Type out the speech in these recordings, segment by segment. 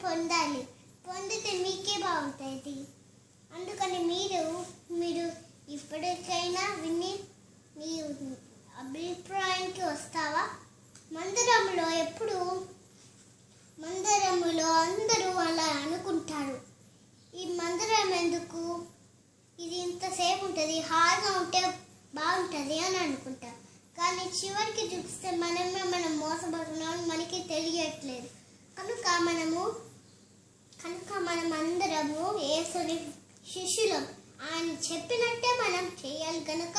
పొందాలి. పొందితే మీకే బాగుంటుంది. అందుకని మీరు ఇప్పటికైనా విని మీ అభిప్రాయానికి వస్తావా? మందిరంలో అందరూ అలా అనుకుంటారు, ఈ మందిరం ఎందుకు, ఇది ఇంతసేపు ఉంటుంది, హాయిగా ఉంటే బాగుంటుంది అని అనుకుంటారు. కానీ చివరికి చూస్తే మనం మోసపోతున్నాం, మనకి తెలియట్లేదు. కనుక మనం అందరము యేసుని శిష్యులం. ఆయన చెప్పినట్టే మనం చేయాలి. కనుక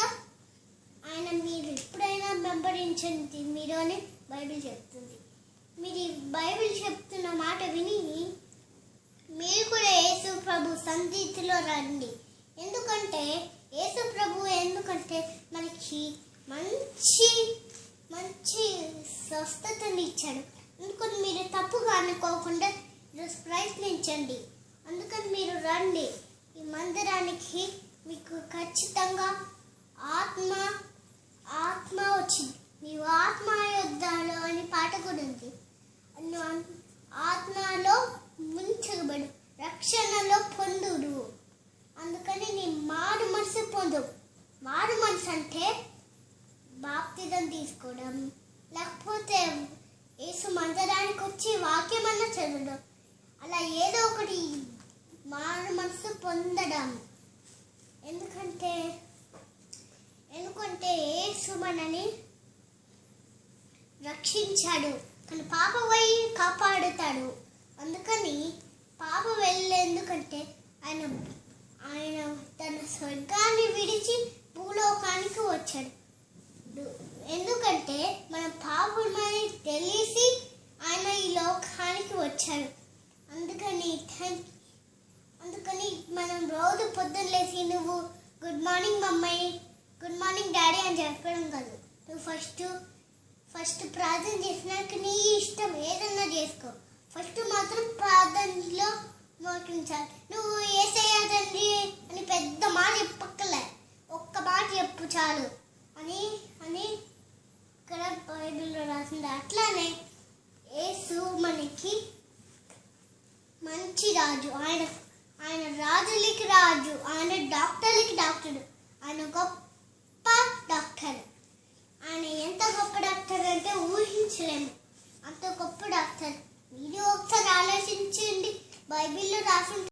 ఆయన మీరు ఎప్పుడైనా వెంబడించండి మీరు అని బైబిల్ చెప్తుంది. మీరు ఈ బైబిల్ చెప్తున్న మాట విని మీరు కూడా యేసు ప్రభు సన్నిధిలో రండి. ఎందుకంటే మనకి మంచి స్వస్థతని ఇచ్చాడు. అందుకని మీరు తప్పుగా అనుకోకుండా ప్రయత్నించండి. అందుకని మీరు రండి ఈ మందిరానికి. మీకు ఖచ్చితంగా ఆత్మ వచ్చింది. నీవు ఆత్మ యుద్ధాలు అని పాట కూడా ఉంది. ఆత్మలో ముంచబడు, రక్షణలో పొందుడు. అందుకని నీ మారు మనసు పొందు. మారు మనసు అంటే బాప్తిజం తీసుకోవడం, లేకపోతే యేసు మందిరానికి వచ్చి వాక్యమన్నా చదవడం, అలా ఏదో ఒకటి మారు మనసు పొందడం. ఎందుకంటే యేసు మనని రక్షించాడు, కానీ పాప పోయి కాపాడుతాడు. అందుకని పాప వెళ్ళేందుకంటే ఆయన తన స్వర్గాన్ని విడిచి భూలోకానికి వచ్చాడు. ఎందుకంటే మన పాపమని తెలిసి ఆయన ఈ లోకానికి వచ్చాడు. అందుకని మనం రోజు పొద్దున్న లేచి నువ్వు good morning mummy, good morning daddy అని చెప్పడం కాదు. నువ్వు ఫస్ట్ ప్రార్థన చేసినాక నీ ఇష్టం ఏదన్నా చేసుకో. ఫస్ట్ మాత్రం ప్రార్థనలో మోకించాలి. నువ్వు యేసయ్య తండ్రి అని పెద్ద మాట చెప్పక్కలే, ఒక్క మాట చెప్పు చాలు అని ఇక్కడ బైబిల్లో రాసింది. అట్లానే యేసు మనకి మంచి రాజు. ఆయన రాజులకి రాజు, ఆయన డాక్టర్లకి డాక్టరు, ఆయన గొప్ప డాక్టర్. ఆయన ఎంత గొప్ప డాక్టర్ అంటే ఊహించలేము, అంత గొప్ప డాక్టర్. మీరు ఒకసారి ఆలోచించండి, బైబిల్లో రాసి